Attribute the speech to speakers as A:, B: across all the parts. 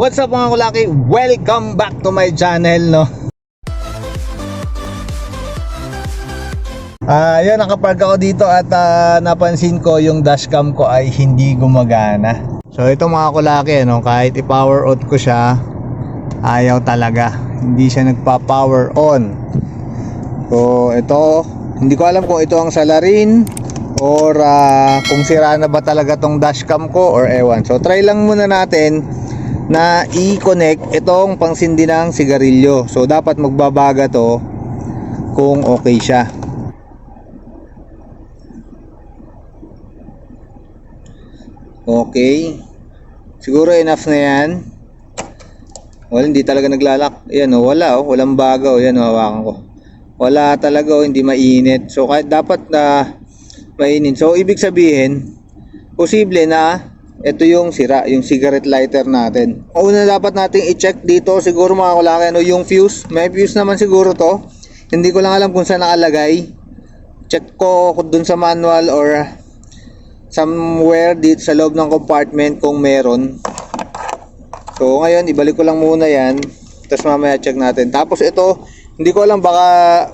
A: What's up mga kulaki? Welcome back to my channel, no? Yun, nakapark ako dito at napansin ko yung dashcam ko ay hindi gumagana. So ito mga kulaki, no, kahit i-power on ko siya, ayaw talaga. Hindi siya nagpa-power on. So ito, hindi ko alam kung ito ang salarin or kung sira na ba talaga tong dashcam ko or ewan. So try lang muna natin na i-connect itong pangsindi ng sigarilyo. So dapat magbabaga to kung okay siya. Okay, siguro enough na yan. Well, hindi talaga naglalak. Ayan o, wala o, walang baga o. Ayan o, hawakan ko. Wala talaga o, hindi mainit. So kahit dapat na mainit. So ibig sabihin, posible na ito yung sira, yung cigarette lighter natin. Una dapat nating i-check dito, siguro mga kulaki, ano, yung fuse. May fuse naman siguro to. Hindi ko lang alam kung saan nakalagay. Check ko dun sa manual or somewhere dito sa loob ng compartment kung meron. So ngayon ibalik ko lang muna yan, tapos mamaya check natin. Tapos ito, hindi ko alam, baka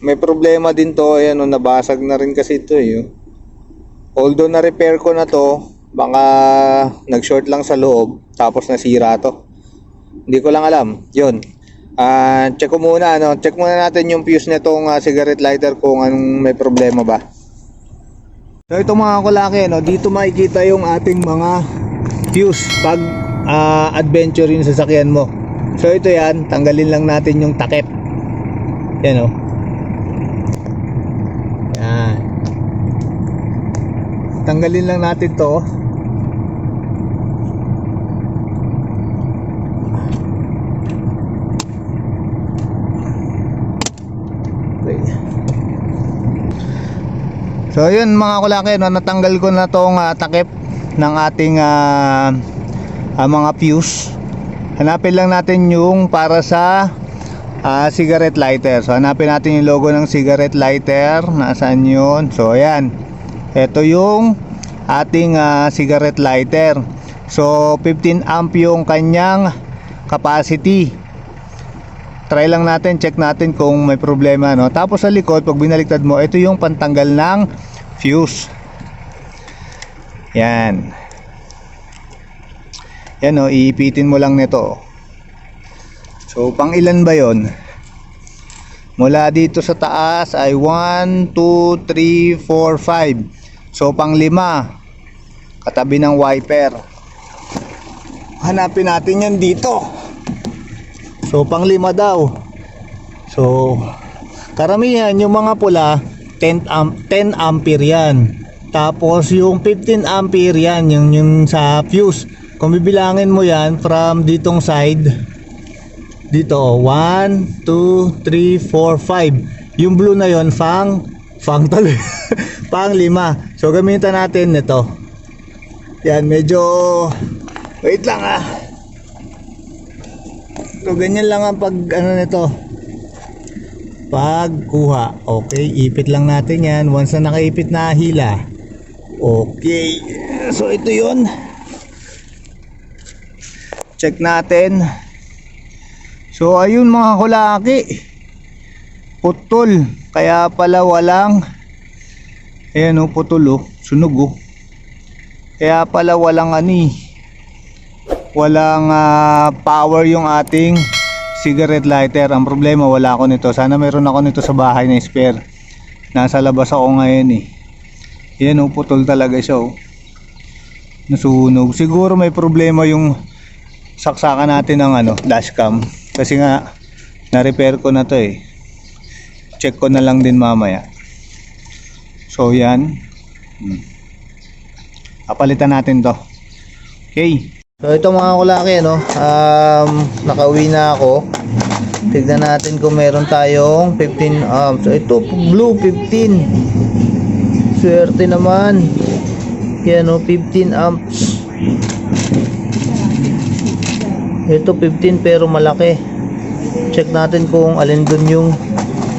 A: may problema din to. Ayan o, nabasag na rin kasi ito eh. Although na repair ko na to, baka nag short lang sa loob tapos nasira to. Hindi ko lang alam. Yun, check ko muna, ano, check muna natin yung fuse nitong cigarette lighter kung anong may problema ba. So ito mga kulaki, no, dito makikita yung ating mga fuse pag adventure yung sasakyan mo. So ito yan, tanggalin lang natin yung takip. Yan o. Yan. Tanggalin lang natin to. Okay. So yun mga kulaki, no, natanggal ko na tong takip ng ating mga fuse. Hanapin lang natin yung para sa cigarette lighter. So hanapin natin yung logo ng cigarette lighter. Nasaan yun? So ayan, ito yung ating cigarette lighter. So 15 amp yung kanyang capacity. Try lang natin, check natin kung may problema, no? Tapos sa likod, pag binaliktad mo, ito yung pantanggal ng fuse. Yan. Yan o, iipitin mo lang nito. So pang ilan ba yon? Mula dito sa taas ay 1, 2, 3, 4, 5. So pang 5, katabi ng wiper. Hanapin natin yan dito. So pang 5 daw. So karamihan yung mga pula 10 ampere yan. Tapos yung 15 ampere yan, yung sa fuse. Kung bibilangin mo yan from ditong side, dito 1, 2, 3, 4, 5. Yung blue na yon pang pang 5. So gamitan natin nito. Yan, medyo wait lang So ganyan lang ang pag ano nito, pagkuha. Okay, ipit lang natin yan. Once na nakaipit na hila, okay. So ito yun, check natin. So ayun mga kulaki, putol. Kaya pala walang, ayan o, putol o, sunog o. Kaya pala walang walang power yung ating cigarette lighter. Ang problema, wala ako nito. Sana meron ako nito sa bahay na spare. Nasa labas ako ngayon eh. Yan o, putol talaga siya o. Nasunog. Siguro may problema yung saksakan natin ng dashcam. Kasi nga na-repair ko na to eh. Check ko na lang din mamaya. So yan. Papalitan natin to. Okay. So ito mga kulaki, no, nakauwi na ako. Tignan natin kung meron tayong 15 amps. So ito blue 15. Swerte naman. Yan o, 15 amps. Ito 15 pero malaki. Check natin kung alin dun yung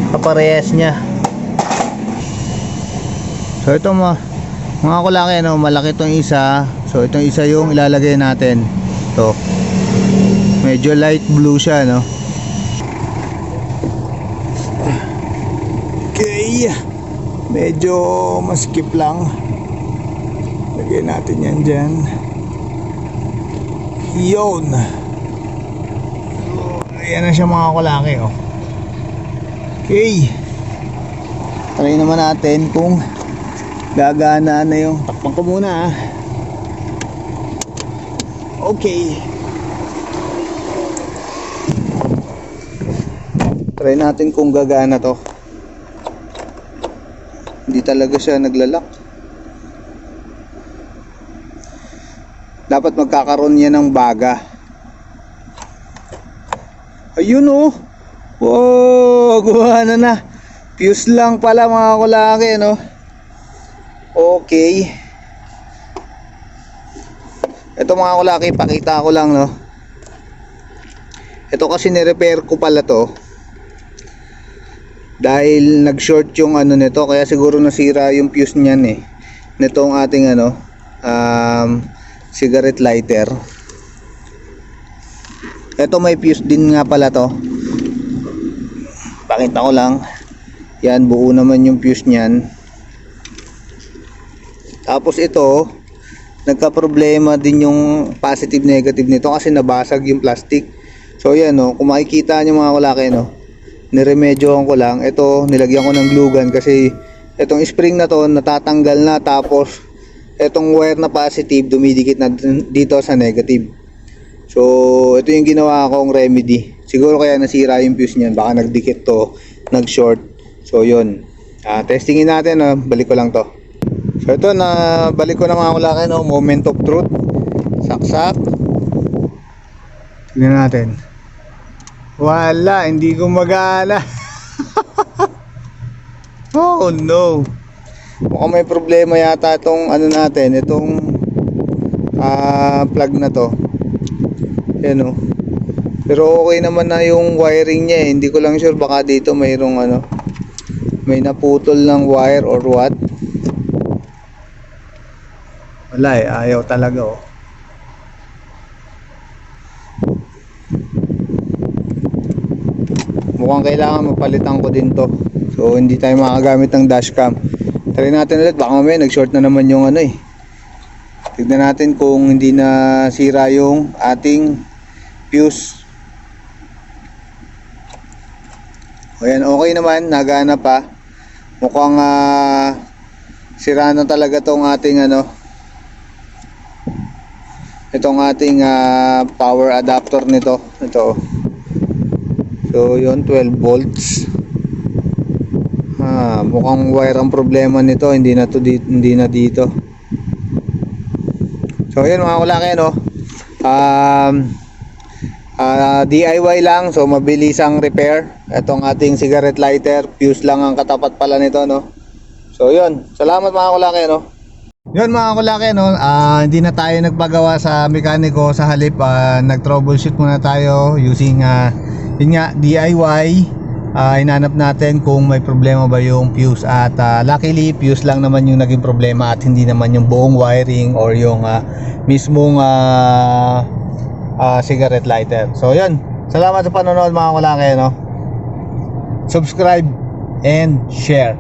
A: kaparehas niya. So ito mga kulaki, no, malaki itong isa. So itong isa yung ilalagay natin. To. Medyo light blue siya, no? Okay. Medyo maskip lang. Lagyan natin yan dyan. Yun. So, ayan na siya mga kulaki, oh. Okay. Try naman natin kung gagana na yung takpan ko muna, ah. Okay. Try natin kung gagana to. Hindi talaga siya naglalak. Dapat magkakaroon yan ng baga. Ayun, oh. Wow, gumana na. Fuse lang pala mga kulaki, no? Okay. Ito mga kulaki, pakita ko lang, no? Ito kasi ni-repair ko pala to. Dahil nag-short yung ano nito, kaya siguro nasira yung fuse niyan, eh. Nitong ating ano, cigarette lighter. Ito may fuse din nga pala to. Pakita ko lang. Yan, buo naman yung fuse niyan. Tapos ito, nagka-problema din yung positive negative nito kasi nabasag yung plastic. So yan, no, kung makikita nyo mga kulaki, no, niremedyohan ko lang. Ito, nilagyan ko ng glue gun kasi itong spring na to natatanggal na, tapos itong wire na positive dumidikit na dito sa negative. So ito yung ginawa kong remedy. Siguro kaya nasira yung fuse niyan, baka nagdikit to, nag-short. So yun, testingin natin, balik ko lang to. So ito, na balik ko na mga kulaki, no, moment of truth. Saksak. Tingnan natin. Wala, hindi gumagana. Oh no. Mukhang may problema yata itong ano natin, itong plug na to. Yan, oh. Pero okay naman na yung wiring niya, eh. Hindi ko lang sure, baka dito mayroong ano, may naputol ng wire or what. Wala, eh, ayaw talaga, oh. Mukhang kailangan mapalitan ko din to. So hindi tayo makagamit ng dashcam. Try natin ulit, baka mamaya nag-short na naman yung ano, eh. Tignan natin kung hindi na sira yung ating fuse. O yan, okay naman, nagana pa. Mukhang sira na talaga tong ating ano, itong ating power adapter nito. Ito. So yun, 12 volts. Mukhang wire ang problema nito, hindi na dito. So yun mga kulaki, no. DIY lang, so mabilis ang repair. Itong ating cigarette lighter, fuse lang ang katapat pala nito, no. So yun, salamat mga kulaki, no. Yun mga kulaki, no, hindi na tayo nagpagawa sa mekaniko. Sa halip, nag-troubleshoot muna tayo using yun nga, DIY. Hinanap natin kung may problema ba yung fuse, at luckily fuse lang naman yung naging problema at hindi naman yung buong wiring or yung mismong cigarette lighter. So yun, salamat sa panonood mga kulaki, no. Subscribe and share.